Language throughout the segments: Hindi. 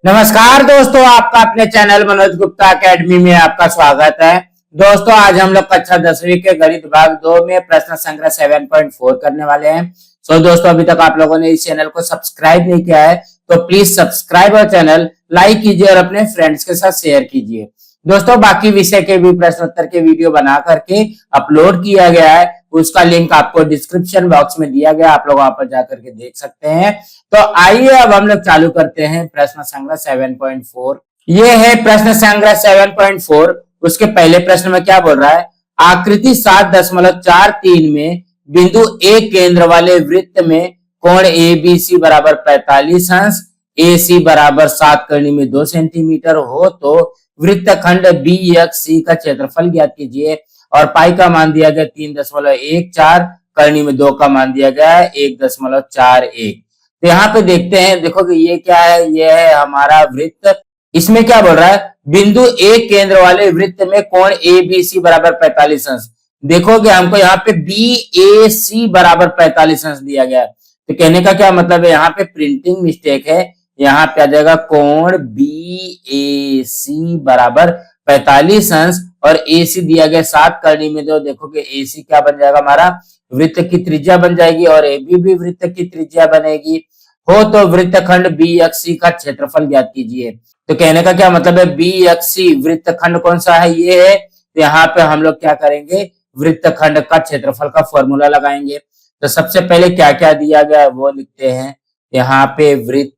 नमस्कार दोस्तों, आपका अपने चैनल मनोज गुप्ता एकेडमी में आपका स्वागत है। दोस्तों, आज हम लोग कक्षा 10वीं के गणित भाग 2 में प्रश्न संग्रह 7.4 करने वाले हैं। दोस्तों, अभी तक आप लोगों ने इस चैनल को सब्सक्राइब नहीं किया है तो प्लीज सब्सक्राइब और चैनल लाइक कीजिए और अपने फ्रेंड्स के साथ शेयर कीजिए। दोस्तों, बाकी विषय के भी प्रश्न उत्तर के वीडियो बना करके अपलोड किया गया है, उसका लिंक आपको डिस्क्रिप्शन बॉक्स में दिया गया, आप लोग वहां पर जाकर के देख सकते हैं। तो आइए अब हम लोग चालू करते हैं प्रश्न संग्रह 7.4। ये है प्रश्न संग्रह 7.4। उसके पहले प्रश्न में क्या बोल रहा है? आकृति 7.43 में बिंदु ए केंद्र वाले वृत्त में कोण ए बी सी बराबर 45 अंश, ए सी बराबर 7 करनी में 2 सेंटीमीटर हो तो वृत्तखंड बी एक्स सी का क्षेत्रफल ज्ञात कीजिए। और पाई का मान दिया गया 3.14, करनी में 2 का मान दिया गया है 1.41। तो यहाँ पे देखते हैं, देखो कि ये क्या है, ये है हमारा वृत्त। इसमें क्या बोल रहा है? बिंदु ए केंद्र वाले वृत्त में कोण ए बी सी बराबर 45 अंश। देखोगे हमको यहाँ पे बी ए सी बराबर 45 अंश दिया गया है। तो कहने का क्या मतलब है, यहाँ पे प्रिंटिंग मिस्टेक है। यहाँ पे आ जाएगा कोण बी ए सी बराबर 45 अंश और ए सी दिया गया 7 करनी में 2। देखोगे ए सी क्या बन जाएगा, हमारा वृत्त की त्रिज्या बन जाएगी और ए बी भी वृत्त की त्रिज्या बनेगी। हो तो वृत्तखंड बी एक्स सी का क्षेत्रफल ज्ञात कीजिए। तो कहने का क्या मतलब है, बी एक्स सी वृत्तखंड कौन सा है, ये है। तो यहाँ पे हम लोग क्या करेंगे, वृत्तखंड का क्षेत्रफल का फॉर्मूला लगाएंगे। तो सबसे पहले क्या क्या दिया गया है वो लिखते हैं। यहाँ पे वृत्त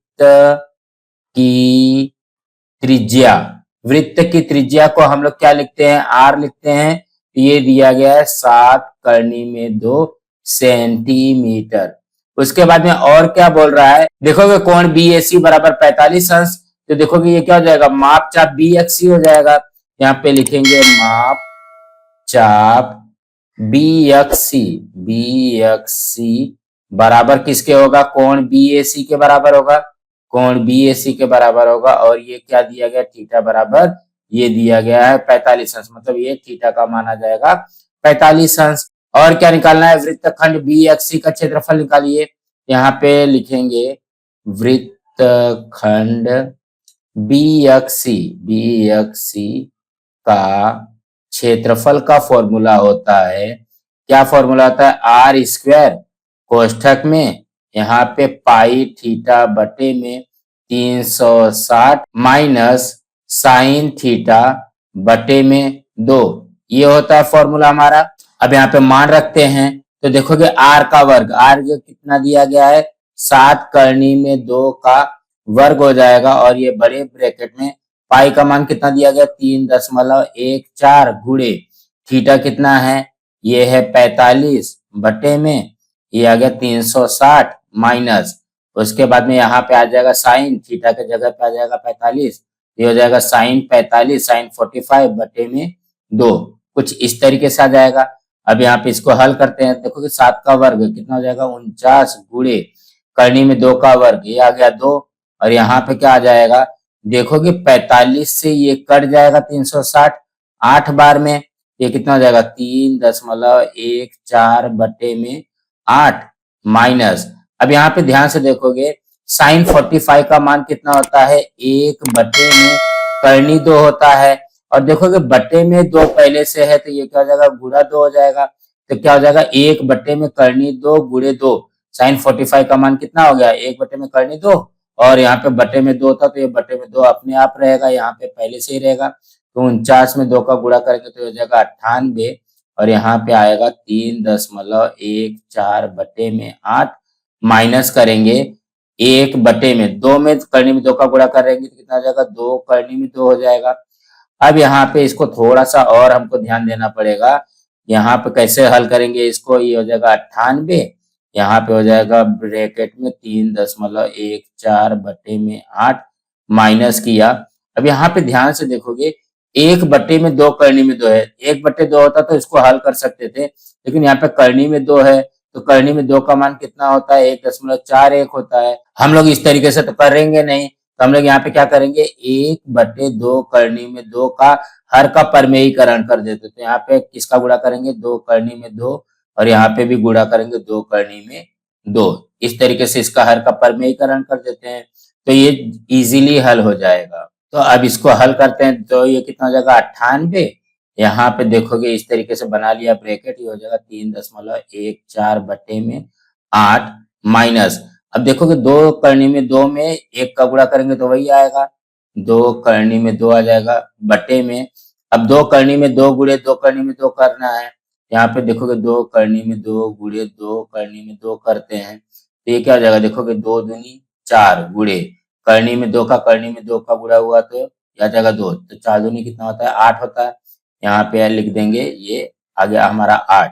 की त्रिज्या, वृत्त की त्रिज्या को हम लोग क्या लिखते हैं, आर लिखते हैं। ये दिया गया है 7 करनी में 2 सेंटीमीटर। उसके बाद में और क्या बोल रहा है, देखोगे कोण बी ए सी बराबर 45 अंश। तो देखोगे ये क्या हो जाएगा, माप चाप बी एक्स सी हो जाएगा। यहाँ पे लिखेंगे माप चाप बी एक्स सी बराबर किसके होगा, कोण बी ए सी के बराबर होगा। कोण बी ए सी के बराबर होगा और ये क्या दिया गया, थीटा बराबर ये दिया गया है 45 अंश, मतलब ये थीटा का माना जाएगा 45 अंश। और क्या निकालना है, वृत्तखंड बी एक्स सी का क्षेत्रफल निकालिए। यहाँ पे लिखेंगे वृत्तखंड बी एक्स सी का क्षेत्रफल का फॉर्मूला होता है, क्या फॉर्मूला होता है, आर स्क्वायर कोष्ठक में यहाँ पे पाई थीटा बटे में 360 माइनस साइन थीटा बटे में 2, ये होता है फॉर्मूला हमारा। अब यहाँ पे मान रखते हैं तो देखोगे आर का वर्ग, आर कितना दिया गया है 7 करनी में 2 का वर्ग हो जाएगा और ये बड़े ब्रैकेट में पाई का मान कितना दिया गया 3.14 गुणे थीटा कितना है, ये है 45 बटे में ये आ गया 360 माइनस, उसके बाद में यहाँ पे आ जाएगा साइन थीटा के जगह पे आ जाएगा 45, ये हो जाएगा साइन 45 साइन 45 बटे में 2, कुछ इस तरीके से आ जाएगा। अब यहाँ पे इसको हल करते हैं, देखो कि 7 का वर्ग कितना हो जाएगा 49 गुणे करनी में 2 का वर्ग, ये आ गया 2 और यहाँ पे क्या आ जाएगा, देखोगे 45 से ये कट जाएगा 360 8 बार में, ये कितना हो जाएगा 3.14 बटे में 8 माइनस। अब यहाँ पे ध्यान से देखोगे साइन 45 का मान कितना होता है 1 बटे में करनी 2 होता है और देखोगे बटे में 2 पहले से है तो ये क्या हो जाएगा गुणा 2 हो जाएगा। तो क्या हो जाएगा 1 बटे में करनी 2 गुणे 2, साइन 45 का मान कितना हो गया 1 बटे में करनी 2 और यहाँ पे बटे में 2 था तो ये बटे में 2 अपने आप रहेगा, यहाँ पे पहले से ही रहेगा। तो 49 में 2 का गुणा करेंगे तो हो जाएगा 98 और यहाँ पे आएगा 3.14 बटे में 8 माइनस करेंगे 1 बटे में 2 में करनी में 2 का गुणा करेंगे तो कितना हो जाएगा 2 करनी में 2 हो जाएगा। अब यहाँ पे इसको थोड़ा सा और हमको ध्यान देना पड़ेगा, यहाँ पे कैसे हल करेंगे इसको, ये हो जाएगा 98, यहाँ पे हो जाएगा ब्रैकेट में 3.14 बटे में 8 माइनस किया। अब यहाँ पे ध्यान से देखोगे 1 बटे में 2 करनी में 2 है, 1 बटे 2 होता तो इसको हल कर सकते थे, लेकिन यहाँ पे करनी में 2 है तो करनी में 2 का मान कितना होता है 1.41 होता है। हम लोग इस तरीके से तो करेंगे नहीं, तो हम लोग यहाँ पे क्या करेंगे 1 बटे 2 करनी में 2 का हर का परमेयीकरण कर देते, तो यहाँ पे किसका गुणा करेंगे 2 करनी में 2 और यहाँ पे भी गुणा करेंगे 2 करनी में 2, इस तरीके से इसका हर का परमेयीकरण कर देते हैं। तो ये इजीली हल हो जाएगा। तो अब इसको हल करते हैं, तो ये कितना हो जाएगा 98। यहाँ पे देखोगे इस तरीके से बना लिया ब्रैकेट, ये हो जाएगा 3.14 बटे में 8 माइनस, अब देखोगे दो करनी में दो में एक का गुणा करेंगे तो वही आएगा, दो करनी में दो आ जाएगा बटे में, अब दो करनी में दो गुणे दो करनी में दो करना है, यहाँ पे देखोगे दो करनी में दो गुणे दो करनी में दो करते हैं, तो ये क्या हो जाएगा, देखोगे दो दूनी चार गुणे करनी में दो का करनी में दो का गुणा हुआ तो आ जाएगा दो, तो चार दूनी कितना होता है 8 होता है, यहाँ पे लिख देंगे, ये आ गया हमारा 8।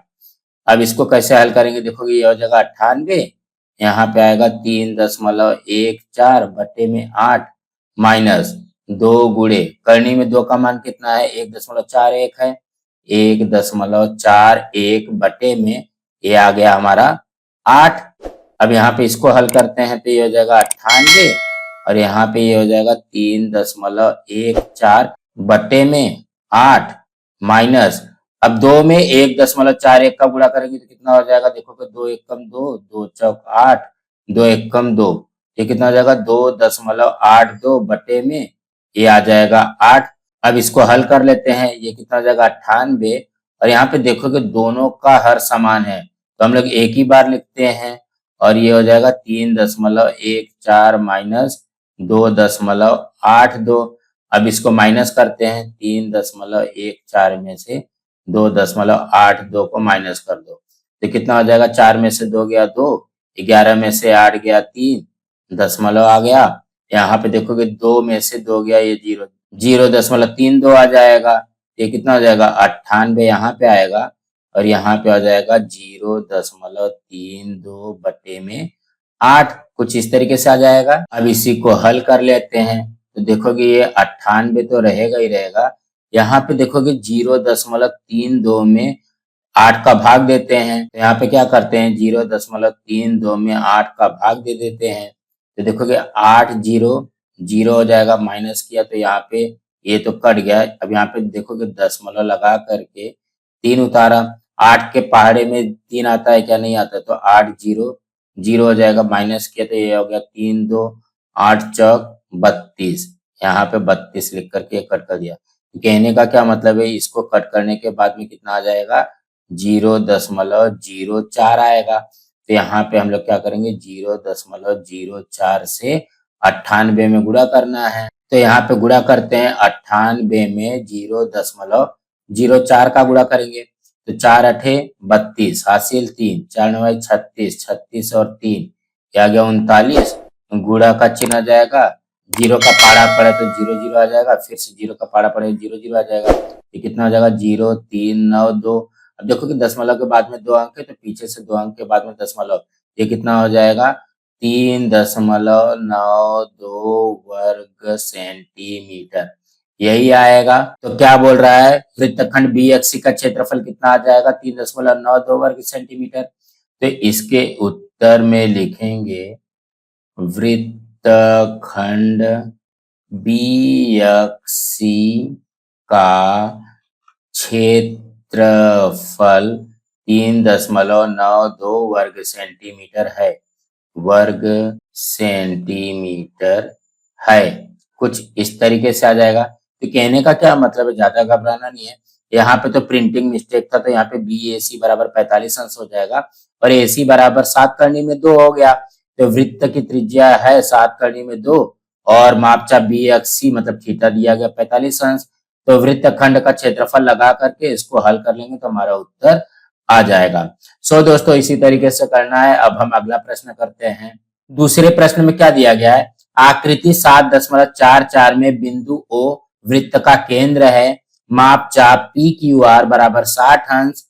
अब इसको कैसे हल करेंगे, देखोगे ये हो जाएगा 98, यहाँ पे आएगा 3.14 बटे में 8 माइनस दो गुणे करनी में दो का मान कितना है 1.41 है, 1.41 बटे में ये आ गया हमारा 8। अब यहाँ पे इसको हल करते हैं तो ये हो जाएगा 98 और यहाँ पे ये हो जाएगा 3.14 बटे में 8 माइनस, अब दो में 1.41 का गुणा करेंगे तो कितना हो जाएगा, देखोगे दो एक कम दो, दो चौक 8, दो एक कम दो, ये कितना हो जाएगा 2.82 बटे में ये आ जाएगा 8। अब इसको हल कर लेते हैं, ये कितना हो जाएगा 98 और यहाँ पे देखोगे दोनों का हर समान है तो हम लोग एक ही बार लिखते हैं और ये हो जाएगा 3.14 माइनस 2.82। अब इसको माइनस करते हैं, 3.14 में से 2.82 को माइनस कर दो तो कितना हो जाएगा, 4 में से 2 गया 2, 11 में से 8 गया 3, दशमलव आ गया, यहाँ पे देखोगे 2 में से 2 गया ये 0, 0.32 आ जाएगा, ये कितना हो जाएगा 98 यहाँ पे आएगा और यहाँ पे आ जाएगा 0.32 बटे में 8, कुछ इस तरीके से आ जाएगा। अब इसी को हल कर लेते हैं तो देखोगे ये 98 तो रहेगा ही रहेगा, यहाँ पे देखोगे 0.32 में 8 का भाग देते हैं, तो यहाँ पे क्या करते हैं 0.32 में 8 का भाग दे देते हैं, तो देखोगे 8 0 0 हो जाएगा, माइनस किया तो यहाँ पे ये तो कट गया, अब यहाँ पे देखोगे दशमलव लगा करके 3 उतारा, 8 के पहाड़े में 3 आता है क्या, नहीं आता, तो 8 0 0 हो जाएगा, माइनस किया तो ये हो गया 3 2 8 चौक 32, यहाँ पे 32 लिख करके कट कर दिया। कहने का क्या मतलब है, इसको कट करने के बाद में कितना आ जाएगा 0.04 आएगा, तो यहाँ पे हम लोग क्या करेंगे 0.04 से 98 में गुणा करना है, तो यहाँ पे गुणा करते हैं 98 में 0.04 का गुणा करेंगे तो 4 अठे 32 हासिल 3, 4 9 36, 36 और 3 क्या गया 39, गुणा का चिन्ह आ जाएगा, जीरो का पारा पड़े तो 0 0 आ जाएगा, फिर से जीरो का पारा पड़े 0 0 आ जाएगा, ये कितना हो जाएगा 0 3 9 2। अब देखो कि दशमलव के बाद में 2 अंक है तो पीछे से 2 अंक के बाद में दशमलव, ये कितना हो जाएगा 3.92 वर्ग सेंटीमीटर, यही आएगा। तो क्या बोल रहा है, वृत्तखंड BXC का क्षेत्रफल कितना आ जाएगा 3.92 वर्ग सेंटीमीटर, तो इसके उत्तर में लिखेंगे वृत्तखंड BXC का क्षेत्रफल 3.92 वर्ग सेंटीमीटर है, वर्ग सेंटीमीटर है, कुछ इस तरीके से आ जाएगा। तो कहने का क्या मतलब है, ज्यादा घबराना नहीं है, यहाँ पे तो प्रिंटिंग मिस्टेक था, तो यहाँ पे BAC बराबर 45 अंश हो जाएगा और AC बराबर 7 करनी में 2 हो गया, तो वृत्त की त्रिज्या है 7 करनी में 2 और मापचाप BXC मतलब थीटा दिया गया 45 अंश, तो वृत्तखंड का क्षेत्रफल लगा करके इसको हल कर लेंगे तो हमारा उत्तर आ जाएगा। सो दोस्तों इसी तरीके से करना है। अब हम अगला प्रश्न करते हैं। दूसरे प्रश्न में क्या दिया गया है, आकृति 7.44 में बिंदु O वृत्त का केंद्र है, मापचाप PQR बराबर 60 अंश,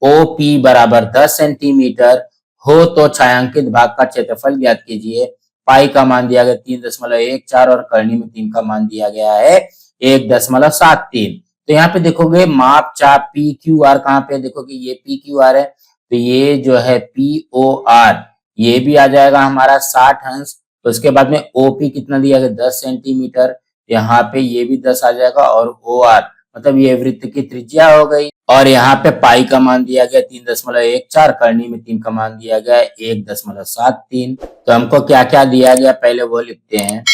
OP बराबर 10 सेंटीमीटर हो तो छायांकित भाग का क्षेत्रफल ज्ञात कीजिए। पाई का मान दिया गया 3.14 और करनी में 3 का मान दिया गया है 1.73। तो यहाँ पे देखोगे मापचाप PQR कहाँ पे, देखोगे ये PQR है, तो ये जो है POR ये भी आ जाएगा हमारा 60 अंश, तो उसके बाद में OP कितना दिया गया 10 सेंटीमीटर, यहाँ पे ये भी 10 आ जाएगा और OR मतलब ये वृत्त की त्रिज्या हो गई। और यहाँ पे पाई का मान दिया गया 3.14, करनी में 3 का मान दिया गया 1.73। तो हमको क्या क्या दिया गया पहले वो लिखते हैं।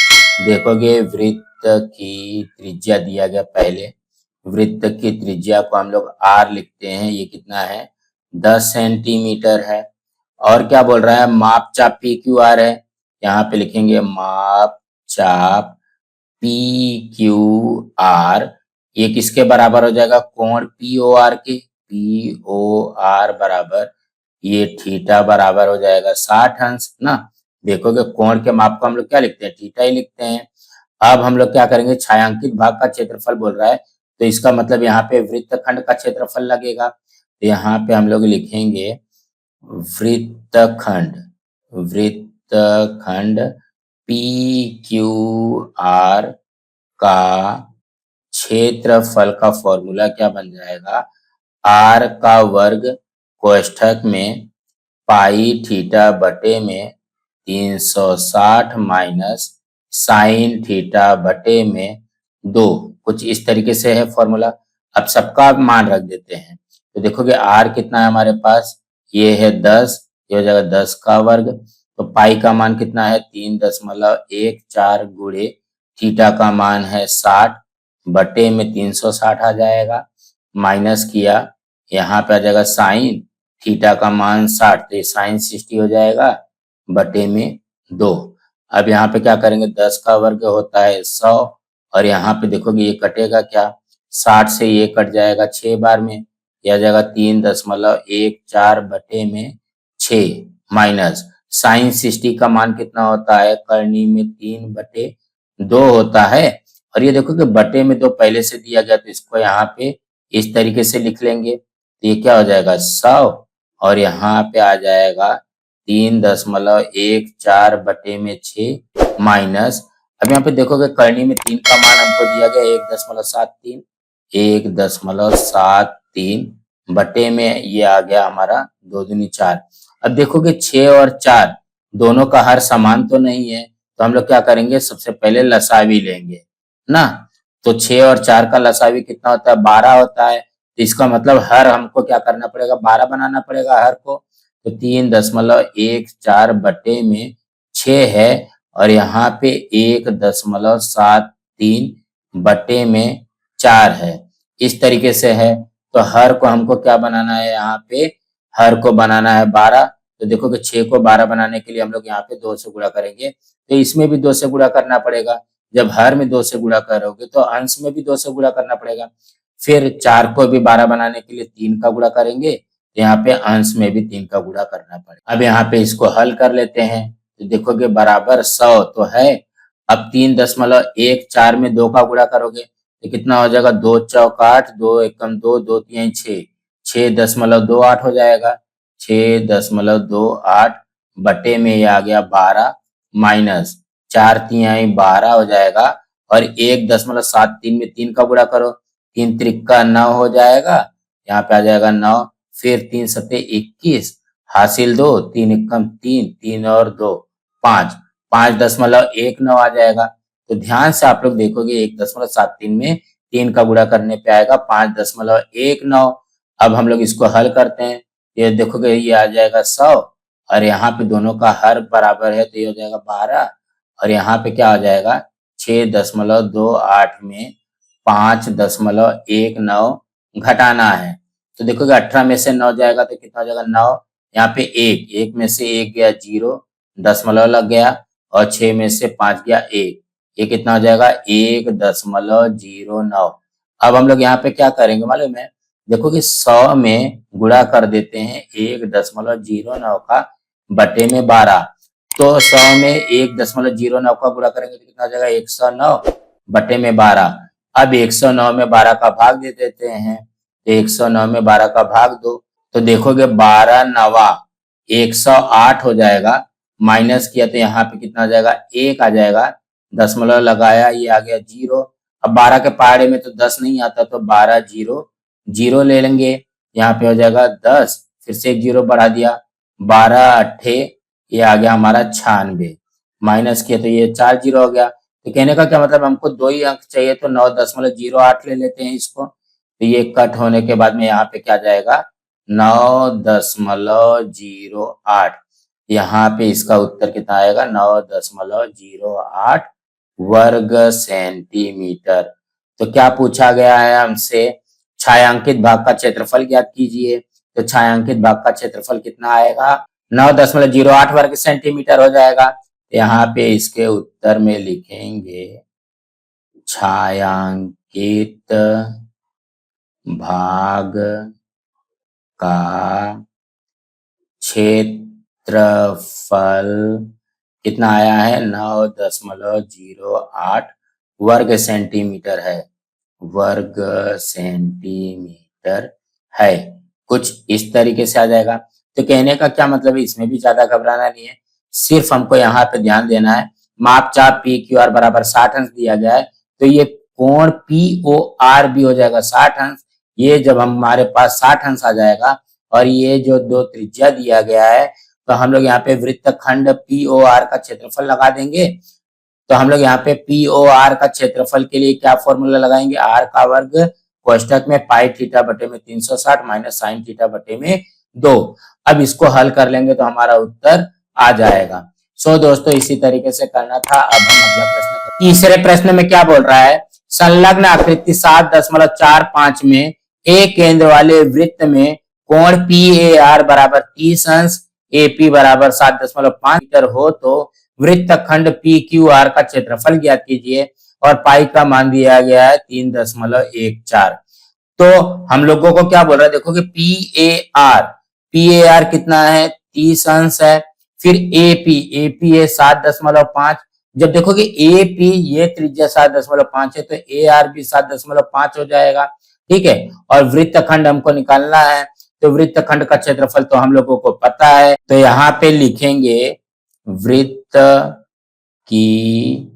देखोगे वृत्त की त्रिज्या दिया गया, पहले वृत्त की त्रिज्या को हम लोग आर लिखते हैं, ये कितना है 10 सेंटीमीटर है। और क्या बोल रहा है, माप चाप पी क्यू आर है, यहाँ पे लिखेंगे माप चाप पी क्यू आर, ये किसके बराबर हो जाएगा, कोण पी ओ आर के, पी ओ आर बराबर ये थीटा बराबर हो जाएगा 60 अंश ना। देखोगे कोण के माप को हम लोग क्या लिखते हैं, थीटा ही लिखते हैं। अब हम लोग क्या करेंगे, छायांकित भाग का क्षेत्रफल बोल रहा है, तो इसका मतलब यहाँ पे वृत्तखंड का क्षेत्रफल लगेगा। तो यहाँ पे हम लोग लिखेंगे वृत्तखंड, वृत्तखंड पी क्यू आर का क्षेत्रफल का फॉर्मूला क्या बन जाएगा, आर का वर्ग कोष्ठक में पाई थीटा बटे में 360 माइनस साइन थीटा बटे में 2, कुछ इस तरीके से है फॉर्मूला। अब सबका मान रख देते हैं, तो देखोगे आर कितना है हमारे पास, ये है 10, ये हो जाएगा 10 का वर्ग। तो पाई का मान कितना है 3.14 गुणे थीटा का मान है 60 बटे में 360 आ जाएगा, माइनस किया, यहाँ पे आ जाएगा साइन थीटा का मान 60, तो साइन 60 हो जाएगा बटे में 2। अब यहाँ पे क्या करेंगे, 10 का वर्ग होता है 100, और यहाँ पे देखोगे ये कटेगा क्या, 60 से ये कट जाएगा 6 बार में, यह आ जाएगा 3.14 बटे में 6 माइनस साइन 60 का मान कितना होता है, करनी में 3/2 होता है। और ये देखो कि बटे में 2 पहले से दिया गया, तो इसको यहाँ पे इस तरीके से लिख लेंगे, तो ये क्या हो जाएगा 100, और यहाँ पे आ जाएगा 3.14 बटे में 6 माइनस, अब यहाँ पे देखोगे करनी में 3 का मान हमको दिया गया 1.73, 1.73 बटे में ये आ गया हमारा 2 दूनी 4। अब देखोगे 6 और 4 दोनों का हर समान तो नहीं है, तो हम लोग क्या करेंगे, सबसे पहले लसावी लेंगे ना। तो 6 और 4 का लसावी कितना होता है, 12 होता है। तो इसका मतलब हर हमको क्या करना पड़ेगा, 12 बनाना पड़ेगा हर को। तो 3.14 बटे में 6 है, और यहाँ पे 1.73 बटे में 4 है, इस तरीके से है। तो हर को हमको क्या बनाना है, यहाँ पे हर को बनाना है 12। तो देखो कि 6 को 12 बनाने के लिए हम लोग यहाँ पे 2 से गुणा करेंगे, तो इसमें भी 2 से गुणा करना पड़ेगा। जब हर में 2 से गुणा करोगे तो अंश में भी 2 से गुणा करना पड़ेगा। फिर 4 को भी 12 बनाने के लिए 3 का गुणा करेंगे, तो यहाँ पे अंश में भी 3 का गुणा करना पड़ेगा। अब यहाँ पे इसको हल कर लेते हैं, तो देखोगे बराबर 100 तो है। अब 3.14 में 2 का गुणा करोगे तो कितना हो जाएगा, 2 चौक 8, 2 एकम 2, 2 तिहाई 6, 6.28 हो जाएगा, 6.28 बटे में ये आ गया 12 माइनस 4 तिहाई 12 हो जाएगा, और 1.73 में 3 का गुणा करो, 3 त्रिका 9 हो जाएगा, यहाँ पे आ जाएगा 9, फिर 3 सते 21, हासिल 2, 3 एकम 3, 3 और 2 5, 5.19 आ जाएगा। तो ध्यान से आप लोग देखोगे 1.73 में 3 का गुणा करने पे आएगा 5.19। अब हम लोग इसको हल करते हैं, ये देखोगे ये आ जाएगा 100, और यहाँ पे दोनों का हर बराबर है, तो ये हो जाएगा 12, और यहाँ पे क्या हो जाएगा 6.28 में 5.19 घटाना है। तो देखोगे 18 में से 9 जाएगा तो कितना हो जाएगा 9, यहाँ पे 1 में से 1 गया 0, दशमलव लग गया, और 6 में से 5 गया 1, ये कितना हो जाएगा 1.09। अब हम लोग यहाँ पे क्या करेंगे मालूम है, देखो कि 100 में गुणा कर देते हैं 1.09 का बटे में 12, तो 100 में 1.09 का गुणा करेंगे तो कितना हो जाएगा 109 बटे में 12। अब 109 में 12 का भाग दे देते हैं, तो 109 में 12 का भाग दो, तो देखोगे 12 नवा 108 हो जाएगा, माइनस किया तो यहाँ पे कितना आ जाएगा 1 आ जाएगा, दशमलव लगाया ये आ गया 0। अब 12 के पहाड़े में तो 10 नहीं आता, तो 12 0 ले लेंगे, यहाँ पे हो जाएगा 10, फिर से एक 0 बढ़ा दिया, 12 8 ये आ गया हमारा 96, माइनस किया तो ये 4 0 हो गया। तो कहने का क्या मतलब, हमको 2 ही अंक चाहिए तो 9.08 ले लेते हैं इसको। तो ये कट होने के बाद में यहाँ पे क्या जाएगा, 9.08। यहाँ पे इसका उत्तर कितना आएगा, 9.08 वर्ग सेंटीमीटर। तो क्या पूछा गया है हमसे, छायांकित भाग का क्षेत्रफल ज्ञात कीजिए। तो छायांकित भाग का क्षेत्रफल कितना आएगा, 9.08 वर्ग सेंटीमीटर हो जाएगा। यहाँ पे इसके उत्तर में लिखेंगे छायांकित भाग का क्षेत्रफल कितना आया है, 9.08 वर्ग सेंटीमीटर है, वर्ग सेंटीमीटर है। कुछ इस तरीके से आ जाएगा। तो कहने का क्या मतलब है, इसमें भी ज्यादा घबराना नहीं है, सिर्फ हमको यहाँ पे ध्यान देना है, माप चाप पी क्यू आर बराबर 60 अंश दिया गया है, तो ये कोण पी ओ आर भी हो जाएगा 60 अंश। ये जब हमारे पास 60 अंश आ जाएगा और ये जो दो त्रिज्या दिया गया है, तो हम लोग यहाँ पे वृत्तखंड पी ओ आर का क्षेत्रफल लगा देंगे। तो हम लोग यहाँ पे पी ओ आर का क्षेत्रफल के लिए क्या फॉर्मूला लगाएंगे, आर का वर्ग कोष्टक में पाई थीटा बटे में 360 माइनस साइन थीटा बटे में 2। अब इसको हल कर लेंगे तो हमारा उत्तर आ जाएगा। सो दोस्तों इसी तरीके से करना था। अब हम अगला प्रश्न, तीसरे प्रश्न में क्या बोल रहा है, संलग्न आकृति 7.45 में एक केंद्र वाले वृत्त में कोण पी ए आर बराबर 30 अंश, एपी बराबर 7.5 मीटर हो तो वृत्तखंड पी क्यू आर का क्षेत्रफल ज्ञात कीजिए और पाई का मान दिया गया है 3.14। तो हम लोगों को क्या बोल रहा है, देखो कि पी ए आर कितना है, 30 अंश है। फिर एपी है 7.5। जब देखो कि एपी ये त्रिज्या 7.5 है तो ए आर भी 7.5 हो जाएगा, ठीक है। और वृत्तखंड हमको निकालना है, तो वृत्तखंड का क्षेत्रफल तो हम लोगों को पता है, तो यहाँ पे लिखेंगे वृत्त की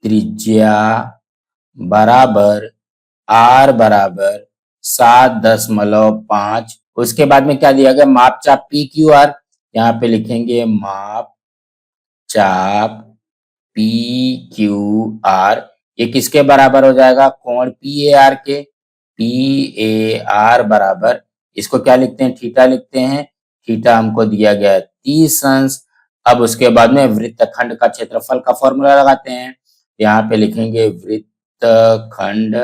त्रिज्या बराबर आर बराबर 7.5। उसके बाद में क्या दिया गया, माप चाप पी क्यू आर, यहाँ पे लिखेंगे माप चाप पी क्यू आर, ये किसके बराबर हो जाएगा, कोण पी ए आर के। पी ए आर बराबर, इसको क्या लिखते हैं, थीटा लिखते हैं। थीटा हमको दिया गया है 30 अंश। अब उसके बाद में वृत्तखंड का क्षेत्रफल का फॉर्मूला लगाते हैं, यहाँ पे लिखेंगे वृत्तखंड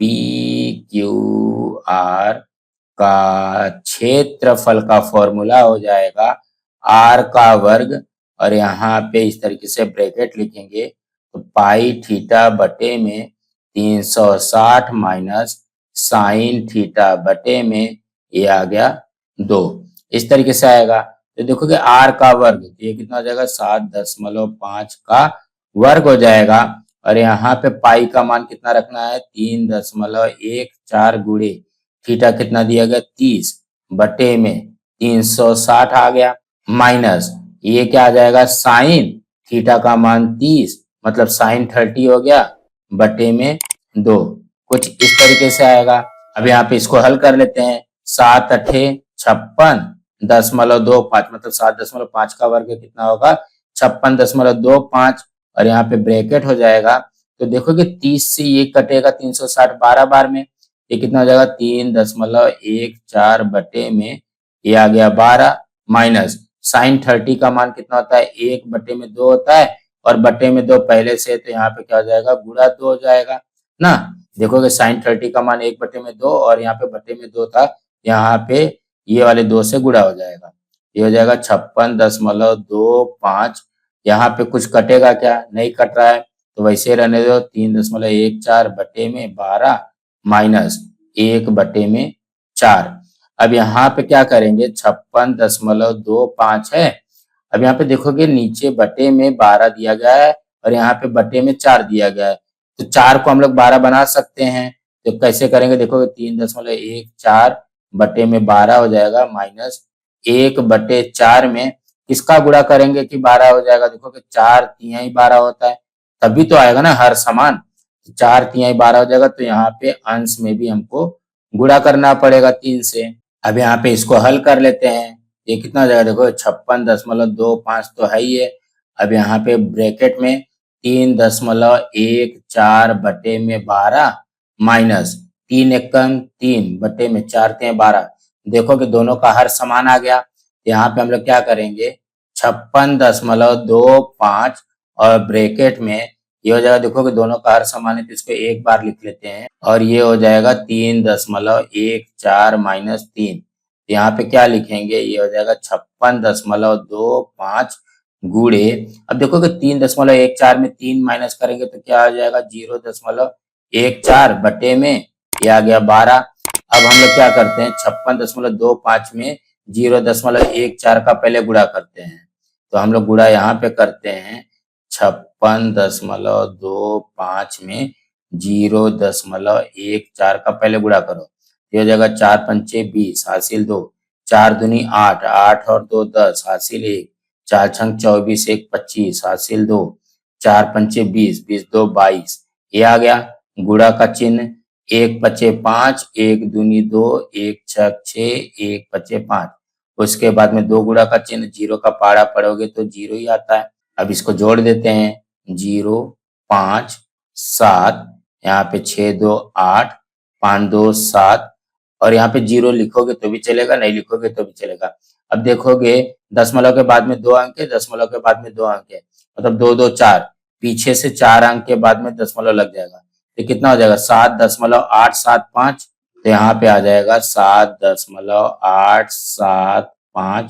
पी क्यू आर का क्षेत्रफल का फॉर्मूला हो जाएगा आर का वर्ग, और यहाँ पे इस तरीके से ब्रैकेट लिखेंगे, तो पाई थीटा बटे में 360 माइनस साइन थीटा बटे में ये आ गया 2, इस तरीके से आएगा। तो देखो कि आर का वर्ग, ये कितना हो जाएगा, 7.5 का वर्ग हो जाएगा। और यहाँ पे पाई का मान कितना रखना है, 3.14 गुणे थीटा कितना दिया गया, 30 बटे में 360 आ गया, माइनस ये क्या आ जाएगा, साइन थीटा का मान 30 मतलब साइन 30 हो गया बटे में 2, कुछ इस तरीके से आएगा। अब यहाँ पे इसको हल कर लेते हैं, 7 अठे 56 0.25 मतलब 7.5 का वर्ग कितना होगा, 56.25, और यहाँ पे ब्रैकेट हो जाएगा। तो देखो कि 30 से ये कटेगा 360 12 बार में, ये कितना हो जाएगा 3.14 बटे में ये आ गया 12, माइनस साइन 30 का मान कितना होता है, 1 बटे में 2 होता है, और बटे में 2 पहले से, तो यहाँ पे क्या हो जाएगा, गुणा 2 हो जाएगा ना। देखोगे साइन 30 का मान 1 बटे में 2 और यहाँ पे बटे में 2 था, यहाँ पे ये वाले 2 से गुणा हो जाएगा, ये हो जाएगा 56.25। यहाँ पे कुछ कटेगा क्या, नहीं कट रहा है, तो वैसे रहने दो, 3.14 बटे में 12 माइनस 1 बटे में 4। अब यहाँ पे क्या करेंगे, 56.25 है। अब यहाँ पे देखोगे नीचे बटे में 12 दिया गया है और यहाँ पे बटे में 4 दिया गया है, तो 4 को हम लोग 12 बना सकते हैं। तो कैसे करेंगे, देखोगे 3.14 बटे में 12 हो जाएगा, माइनस 1 बटे 4 में किसका गुणा करेंगे कि 12 हो जाएगा, देखो कि 4 तिहाई 12 होता है, तभी तो आएगा ना हर समान, 4 तिहाई 12 हो जाएगा। तो यहाँ पे अंश में भी हमको गुणा करना पड़ेगा 3 से। अब यहाँ पे इसको हल कर लेते हैं, ये कितना हो जाएगा, देखो 56.25 तो है ही है। अब यहाँ पे ब्रैकेट में 3.14 बटे में 12 माइनस 3 × 3 बटे में 4×3 = 12। देखो कि दोनों का हर समान आ गया। यहाँ पे हम लोग क्या करेंगे, 56.25 और ब्रैकेट में ये हो जाएगा, देखो कि दोनों का हर समान है तो इसको एक बार लिख लेते हैं और ये हो जाएगा 3.14 माइनस 3। यहाँ पे क्या लिखेंगे, ये हो जाएगा 56.25 गुणे, अब देखो कि 3.14 में 3 माइनस करेंगे तो क्या आ जाएगा, 0.14 बटे में ये आ गया 12। अब हम लोग क्या करते हैं, 56.25 में 0.14 का पहले गुणा करते हैं, तो हम लोग गुणा यहाँ पे करते हैं, 56.25 में 0.14 का पहले गुणा करो, ये हो जाएगा 4 पंचे 20 हासिल 2, 4 दूनी 8, 8 और 2 10 हासिल 1, 4 छंग 24, 1 25 हासिल 2, 4 पंचे 20, 20 2 22, ये आ गया। गुणा का चिन्ह, 1 पचे 5, 1 दूनी 2, 1 छक 6, 1 पचे 5, उसके बाद में 2 गुणा का चिन्ह, 0 का पाड़ा पढ़ोगे तो 0 ही आता है। अब इसको जोड़ देते हैं, 0 5 7, यहाँ पे 6 2 8, 5 2 7 और यहाँ पे 0 लिखोगे तो भी चलेगा, नहीं लिखोगे तो भी चलेगा। अब देखोगे दशमलव के बाद में 2 अंक है, दशमलव के बाद में 2 अंक है, मतलब 2 2 4, पीछे से 4 अंक के बाद में दशमलव लग जाएगा, तो कितना हो जाएगा, 7.875, तो यहाँ पे आ जाएगा 7.875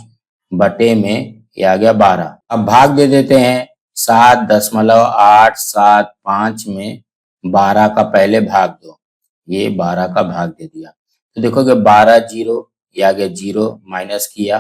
बटे में ये आ गया 12। अब भाग दे देते हैं, 7.875 में 12 का पहले भाग दो, ये 12 का भाग दे दिया, तो देखोगे 12 0, ये आ गया 0, माइनस किया,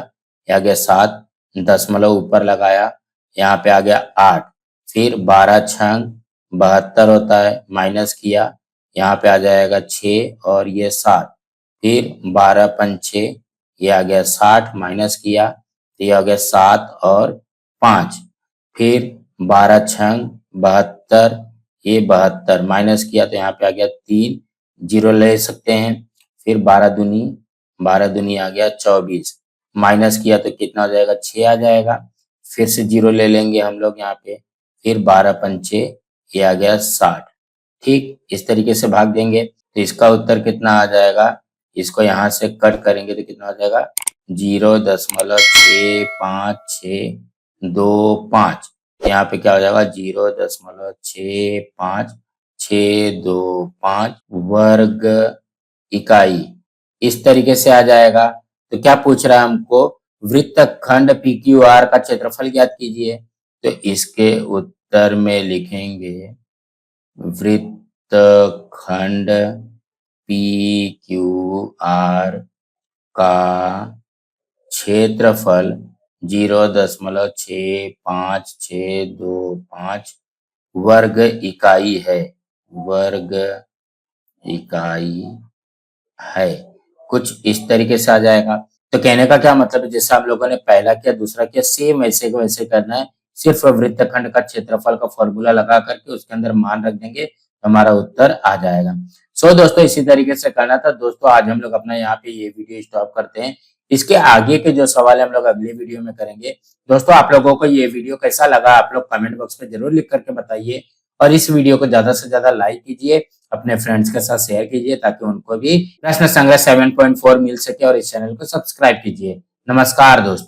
ये आ गया 7, दशमलव ऊपर लगाया, यहाँ पे आ गया 8, फिर 12 छंग 72 होता है, माइनस किया, यहाँ पे आ जाएगा 6 और ये 7, फिर 12 पंचे ये आ गया 60, माइनस किया तो ये आ गया 7 और 5, फिर 12 छंग 72, ये 72 माइनस किया तो यहाँ पे आ गया 3, 0 ले सकते हैं, फिर 12 दूनी आ गया 24, माइनस किया तो कितना हो जाएगा, 6 आ जाएगा, फिर से 0 ले लेंगे हम लोग यहाँ पे, फिर 12 पंचे ये आ गया 60। ठीक इस तरीके से भाग देंगे तो इसका उत्तर कितना आ जाएगा, इसको यहाँ से कट करेंगे तो कितना हो जाएगा, 0.6565, यहाँ पे क्या हो जाएगा, 0.65625 वर्ग इकाई, इस तरीके से आ जाएगा। तो क्या पूछ रहा है हमको, वृत्तखंड PQR का क्षेत्रफल ज्ञात कीजिए, तो इसके उत्तर में लिखेंगे वृत्तखंड PQR का क्षेत्रफल 0.65625 वर्ग इकाई है, वर्ग इकाई है, कुछ इस तरीके से आ जाएगा। तो कहने का क्या मतलब है, जैसे हम लोगों ने पहला किया दूसरा किया, सेम वैसे को वैसे करना है, सिर्फ वृत्तखंड का क्षेत्रफल का फॉर्मूला लगा करके उसके अंदर मान रख देंगे तो हमारा उत्तर आ जाएगा। सो दोस्तों इसी तरीके से करना था। दोस्तों आज हम लोग अपना यहाँ पे ये वीडियो स्टॉप करते हैं, इसके आगे के जो सवाल हम लोग अगले वीडियो में करेंगे। दोस्तों आप लोगों को ये वीडियो कैसा लगा आप लोग कमेंट बॉक्स में जरूर लिख करके बताइए और इस वीडियो को ज्यादा से ज्यादा लाइक कीजिए, अपने फ्रेंड्स के साथ शेयर कीजिए ताकि उनको भी प्रश्न संग्रह 7.4 मिल सके और इस चैनल को सब्सक्राइब कीजिए। नमस्कार दोस्तों।